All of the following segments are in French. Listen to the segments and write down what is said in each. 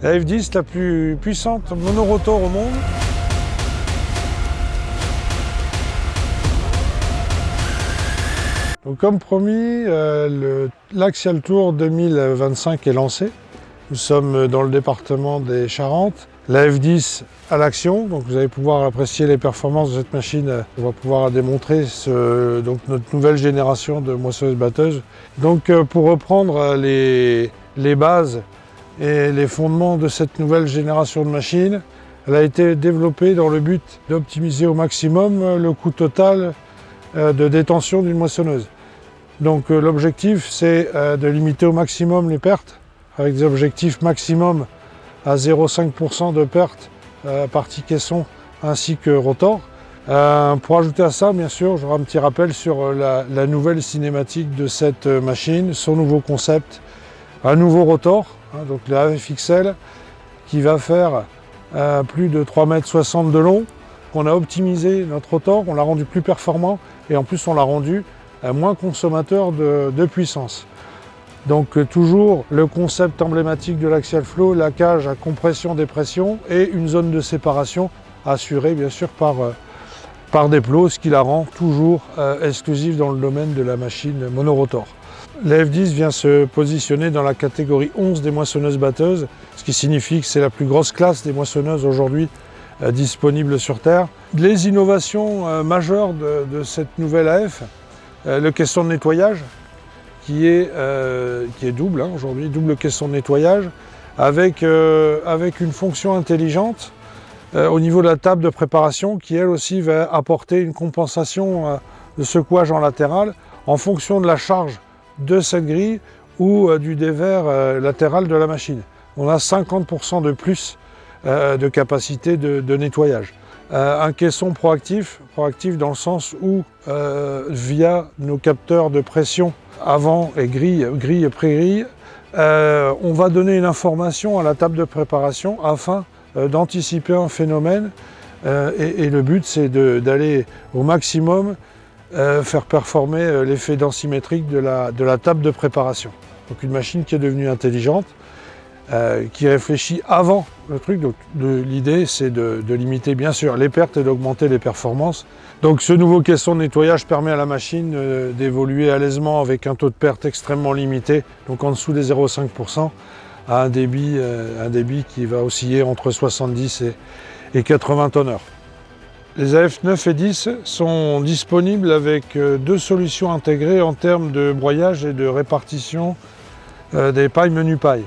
La F10, la plus puissante monorotor au monde. Donc, comme promis, l'Axial Tour 2025 est lancé. Nous sommes dans le département des Charentes. La F10 à l'action, donc vous allez pouvoir apprécier les performances de cette machine. On va pouvoir démontrer notre nouvelle génération de moissonneuses-batteuses. Donc pour reprendre les bases et les fondements de cette nouvelle génération de machines, elle a été développée dans le but d'optimiser au maximum le coût total de détention d'une moissonneuse. Donc l'objectif, c'est de limiter au maximum les pertes, avec des objectifs maximum à 0,5% de pertes partie caisson ainsi que rotor. Pour ajouter à ça, bien sûr, j'aurai un petit rappel sur la nouvelle cinématique de cette machine, son nouveau concept, un nouveau rotor, donc le AFXL, qui va faire plus de 3,60 m de long. On a optimisé notre rotor, on l'a rendu plus performant et en plus on l'a rendu moins consommateur de puissance. Donc toujours le concept emblématique de l'Axial Flow, la cage à compression-dépression et une zone de séparation assurée bien sûr par des plots, ce qui la rend toujours exclusive dans le domaine de la machine monorotor. La F10 vient se positionner dans la catégorie 11 des moissonneuses-batteuses, ce qui signifie que c'est la plus grosse classe des moissonneuses aujourd'hui disponibles sur Terre. Les innovations majeures de cette nouvelle AF, le caisson de nettoyage, qui est double aujourd'hui, double caisson de nettoyage, avec une fonction intelligente au niveau de la table de préparation qui elle aussi va apporter une compensation de secouage en latéral en fonction de la charge de cette grille ou du dévers latéral de la machine. On a 50% de plus de capacité de nettoyage. Un caisson proactif dans le sens où via nos capteurs de pression avant et grille pré-grille, on va donner une information à la table de préparation afin d'anticiper un phénomène et le but c'est d'aller au maximum faire performer l'effet densimétrique de la table de préparation. Donc une machine qui est devenue intelligente, qui réfléchit avant le truc. Donc l'idée c'est de limiter bien sûr les pertes et d'augmenter les performances. Donc ce nouveau caisson de nettoyage permet à la machine d'évoluer à l'aisement avec un taux de perte extrêmement limité, donc en dessous des 0,5%, à un débit qui va osciller entre 70 et 80 tonnes/heure. Les AF9 et 10 sont disponibles avec deux solutions intégrées en termes de broyage et de répartition des pailles menu paille.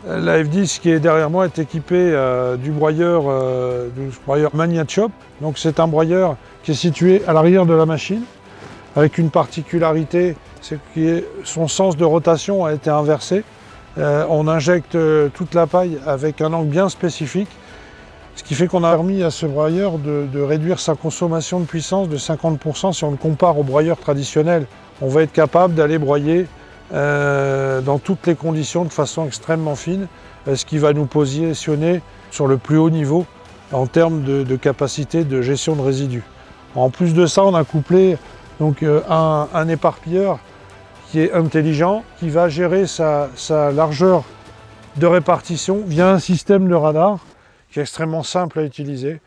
La F10 qui est derrière moi est équipée du broyeur MagnaChop. Donc c'est un broyeur qui est situé à l'arrière de la machine avec une particularité, c'est que son sens de rotation a été inversé. On injecte toute la paille avec un angle bien spécifique, ce qui fait qu'on a permis à ce broyeur de réduire sa consommation de puissance de 50%. Si on le compare au broyeur traditionnel, on va être capable d'aller broyer dans toutes les conditions de façon extrêmement fine, ce qui va nous positionner sur le plus haut niveau en termes de capacité de gestion de résidus. En plus de ça, on a couplé donc, un éparpilleur qui est intelligent, qui va gérer sa largeur de répartition via un système de radar qui est extrêmement simple à utiliser.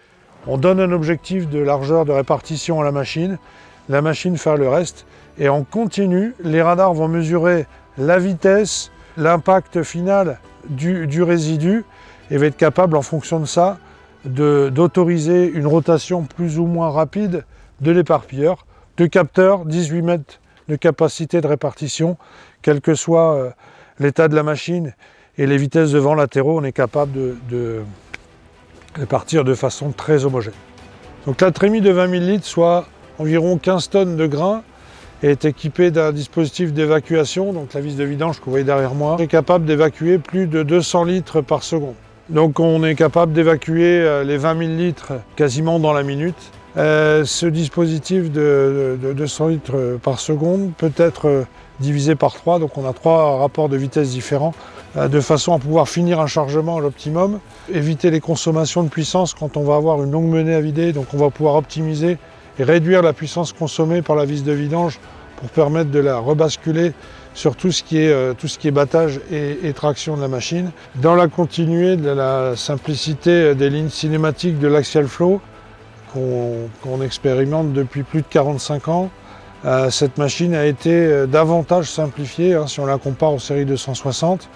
On donne un objectif de largeur de répartition à la machine fait le reste, et en continu, les radars vont mesurer la vitesse, l'impact final du résidu, et va être capable en fonction de ça d'autoriser une rotation plus ou moins rapide de l'éparpilleur, de capteurs, 18 mètres de capacité de répartition, quel que soit l'état de la machine et les vitesses de vent latéraux, on est capable de répartir de façon très homogène. Donc la trémie de 20 000 litres, soit environ 15 tonnes de grains, est équipée d'un dispositif d'évacuation, donc la vis de vidange que vous voyez derrière moi, est capable d'évacuer plus de 200 litres par seconde. Donc on est capable d'évacuer les 20 000 litres quasiment dans la minute. Ce dispositif de 200 litres par seconde peut être divisé par 3, donc on a 3 rapports de vitesse différents, de façon à pouvoir finir un chargement à l'optimum, éviter les consommations de puissance quand on va avoir une longue menée à vider, donc on va pouvoir optimiser et réduire la puissance consommée par la vis de vidange pour permettre de la rebasculer sur tout ce qui est battage et traction de la machine. Dans la continuité de la simplicité des lignes cinématiques de l'Axial Flow qu'on expérimente depuis plus de 45 ans, cette machine a été davantage simplifiée si on la compare aux séries 260.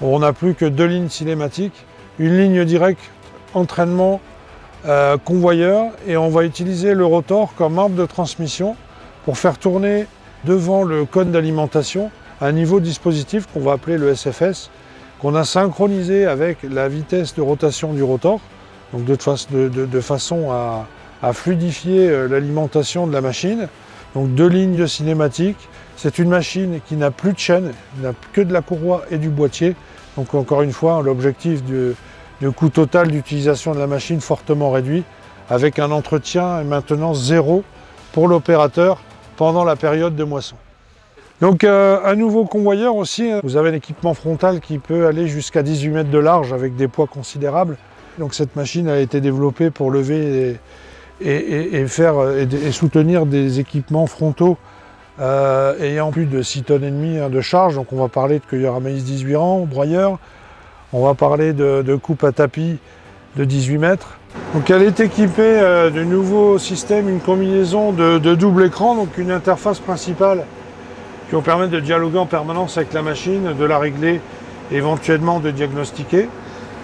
On n'a plus que 2 lignes cinématiques, une ligne directe entraînement convoyeur, et on va utiliser le rotor comme arbre de transmission pour faire tourner devant le cône d'alimentation un niveau de dispositif qu'on va appeler le SFS, qu'on a synchronisé avec la vitesse de rotation du rotor, donc de façon à fluidifier l'alimentation de la machine. Donc 2 lignes de cinématique. C'est une machine qui n'a plus de chaîne, n'a que de la courroie et du boîtier. Donc encore une fois, l'objectif de coût total d'utilisation de la machine fortement réduit, avec un entretien et maintenance zéro pour l'opérateur pendant la période de moisson. Donc un nouveau convoyeur aussi, vous avez l'équipement frontal qui peut aller jusqu'à 18 mètres de large avec des poids considérables. Donc cette machine a été développée pour lever et soutenir des équipements frontaux ayant plus de 6 tonnes et demie de charge. Donc on va parler de cueilleur à maïs 18 rangs, broyeur. On va parler de coupe à tapis de 18 mètres. Donc elle est équipée de nouveaux systèmes, une combinaison de double écran, donc une interface principale qui va permettre de dialoguer en permanence avec la machine, de la régler, éventuellement de diagnostiquer.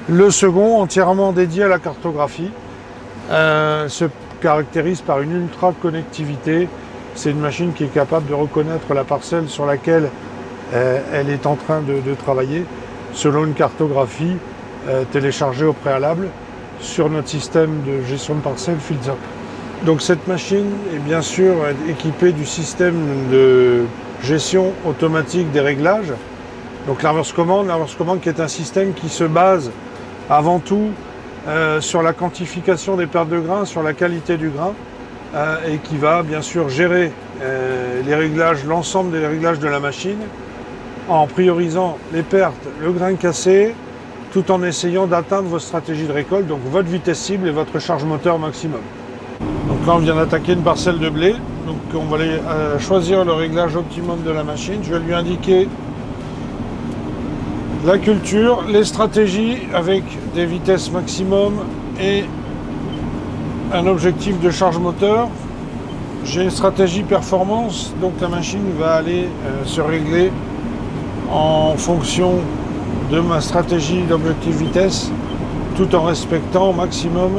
Le second, entièrement dédié à la cartographie, se caractérise par une ultra connectivité. C'est une machine qui est capable de reconnaître la parcelle sur laquelle elle est en train de travailler, selon une cartographie téléchargée au préalable sur notre système de gestion de parcelles FieldSap. Donc cette machine est bien sûr équipée du système de gestion automatique des réglages. Donc l'inverse commande qui est un système qui se base avant tout sur la quantification des pertes de grains, sur la qualité du grain, et qui va bien sûr gérer les réglages, l'ensemble des réglages de la machine, en priorisant les pertes, le grain cassé, tout en essayant d'atteindre votre stratégie de récolte, donc votre vitesse cible et votre charge moteur maximum. Donc là on vient d'attaquer une parcelle de blé, donc on va aller choisir le réglage optimum de la machine. Je vais lui indiquer la culture, les stratégies avec des vitesses maximum et un objectif de charge moteur. J'ai une stratégie performance, donc la machine va aller se régler en fonction de ma stratégie d'objectif vitesse, tout en respectant au maximum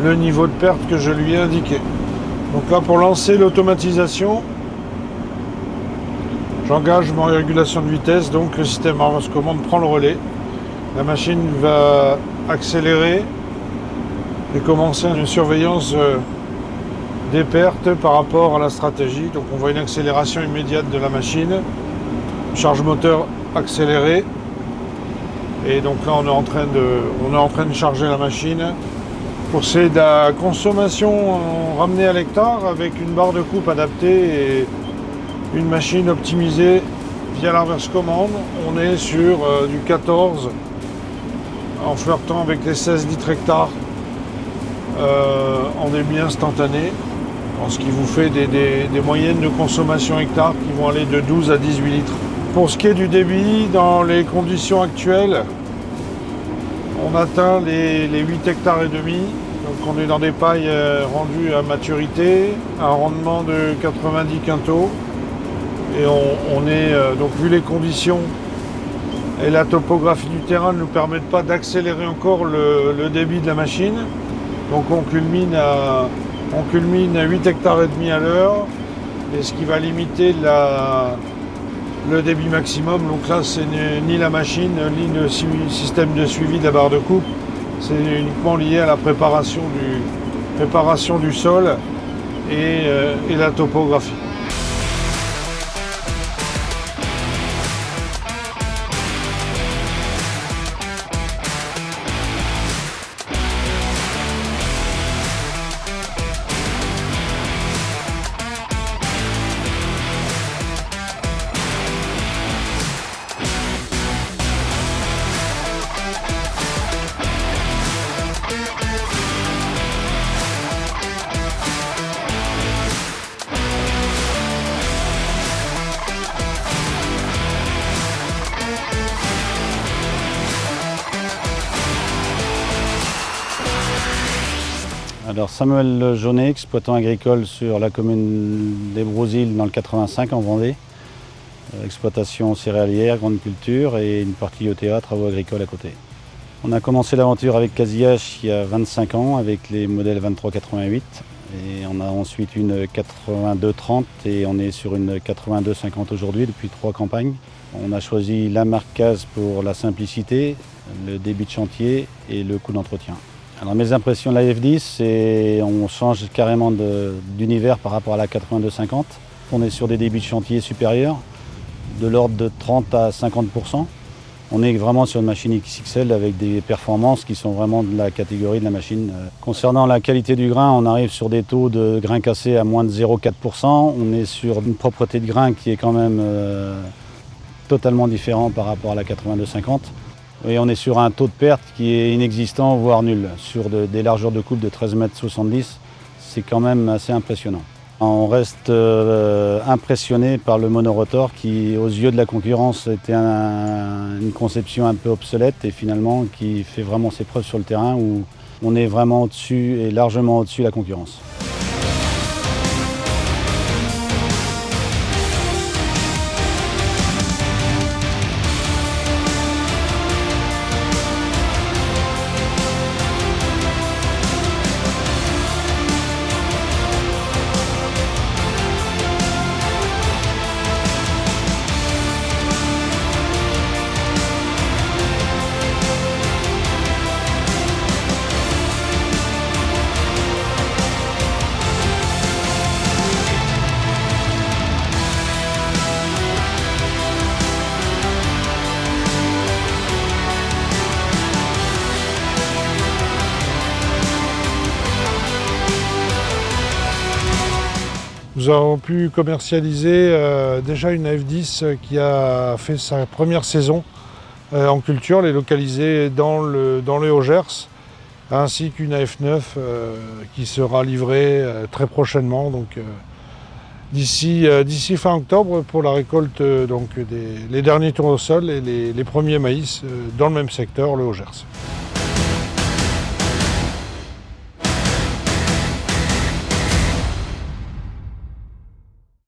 le niveau de perte que je lui ai indiqué. Donc là, pour lancer l'automatisation, j'engage ma régulation de vitesse, donc le système avance commande prend le relais. La machine va accélérer et commencer une surveillance des pertes par rapport à la stratégie. Donc on voit une accélération immédiate de la machine, charge moteur accélérée. Et donc là on est en train de charger la machine. Pour c'est de la consommation ramenée à l'hectare avec une barre de coupe adaptée et une machine optimisée via l'inverse commande. On est sur du 14 en flirtant avec les 16 litres hectares en débit instantané, ce qui vous fait des moyennes de consommation hectare qui vont aller de 12 à 18 litres. Pour ce qui est du débit, dans les conditions actuelles, on atteint les 8 hectares et demi. Donc on est dans des pailles rendues à maturité, un rendement de 90 quintaux. Et on est, donc vu les conditions et la topographie du terrain ne nous permettent pas d'accélérer encore le débit de la machine. Donc on culmine à 8 hectares et demi à l'heure, et ce qui va limiter le débit maximum. Donc là c'est ni la machine ni le système de suivi de la barre de coupe, c'est uniquement lié à la préparation du sol et la topographie. Alors Samuel Jaunet, exploitant agricole sur la commune des Brousilles dans le 85 en Vendée. Exploitation céréalière, grande culture et une partie ETA, travaux agricoles à côté. On a commencé l'aventure avec Casillache il y a 25 ans avec les modèles 2388 et on a ensuite une 8230 et on est sur une 8250 aujourd'hui depuis 3 campagnes. On a choisi la marque Caz pour la simplicité, le débit de chantier et le coût d'entretien. Alors mes impressions de la F10, c'est on change carrément d'univers par rapport à la 8250. On est sur des débits de chantier supérieurs, de l'ordre de 30 à 50%. On est vraiment sur une machine XXL avec des performances qui sont vraiment de la catégorie de la machine. Concernant la qualité du grain, on arrive sur des taux de grains cassés à moins de 0,4%. On est sur une propreté de grain qui est quand même totalement différent par rapport à la 8250. Et on est sur un taux de perte qui est inexistant, voire nul. Sur des largeurs de coupe de 13,70 m, c'est quand même assez impressionnant. On reste impressionné par le monorotor qui, aux yeux de la concurrence, était une conception un peu obsolète et finalement qui fait vraiment ses preuves sur le terrain où on est vraiment au-dessus et largement au-dessus de la concurrence. Nous avons pu commercialiser déjà une F10 qui a fait sa première saison en culture, les localisée dans le Haut-Gers, ainsi qu'une F9 qui sera livrée très prochainement, donc d'ici fin octobre pour la récolte les derniers tournesols et les premiers maïs dans le même secteur, le Haut-Gers.